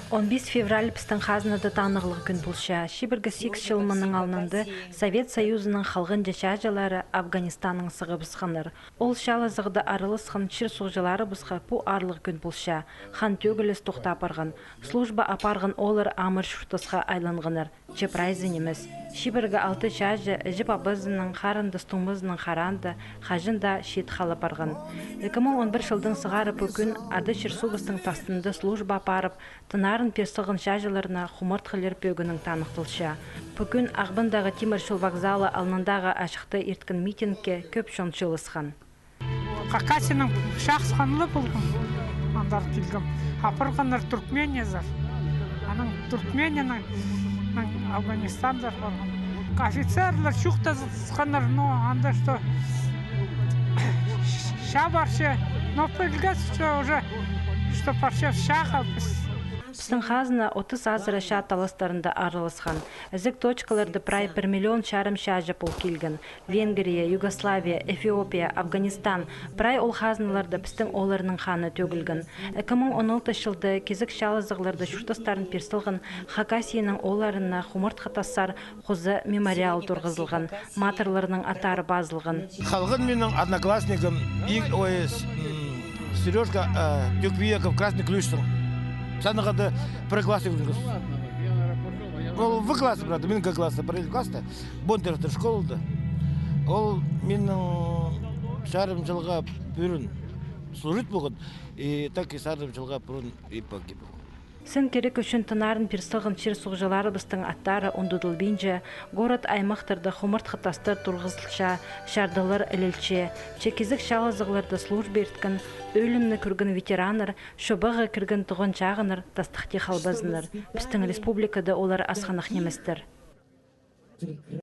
15 февраль пістің қазынады танығылық күн бұлша. Шибіргі 8 жылмының алынды Совет Союзының қалғын жашажылары Афганистанның сығы бұсқаныр. Ол шалы зығды арылысқын чир сұғжылары бұсқа бұ арлық күн бұлша. Хан төгіліс тоқта апарғын. Служба апарғын олар амыр шүртісқа айланғыныр. Чепрайзінеміз. Шибіргі 6 шажы жіп абызының қарынды стумызының қаранды қажында шет қалы барғын. 2011 жылдың сығары бүкін ады шырсуғыстың тастынды служба апарып, тынарын персіғын шажыларына құмыртқылер пөгінің танықтылша. Бүкін Ағбындағы теміржол вокзалы алнындағы ашықты ерткін митингке көп шоншылысқан. Қақасының шақсқанлы болғын. Андар келгім. Апырғандар Туркменезар. Аның Туркменияның Афганистандар болған. Офицерлер шуқтазыққандар, но анда что ша баршы, но пылгас уже что парша шаха біз. Пістің қазына 30 азыры ша таластарында арылысқан. Әзік точкаларды прай 1 миллион шарым ша жапыл келген. Венгрия, Югославия, Эфиопия, Афганистан прай ол қазыналарды пістің оларының қаны төгілген. 2016 жылды кезік шалызығыларды шүртістарын персілген Хакасияның оларына құмырт қатасар қозы мемориал тұрғызылған. Матырларының атары базылған. Халғын менің одноклассникім Сережка Тюквиеков, Красный Ключтың. Санағады бір классы көріңіз. Ол в классы, правда, мен классы, бір классы. Бонтеровтың школды. Ол менің шарым жылға бүрін служит болған, и так и шарым жылға бүрін и погиб. Сын керек үшін тынарын персілғын чир сұғжылары бұстың аттары ондудыл бейінже, город аймақтырды құмырт қытастыр тұрғызылша, шардылар ілілче, чекезік шалызығыларды служб берткін, өлімні күргін ветераныр, шобығы кіргін тұғын чағыныр, тастықты қалбазыныр. Біздің республикада олар асқанық неместір.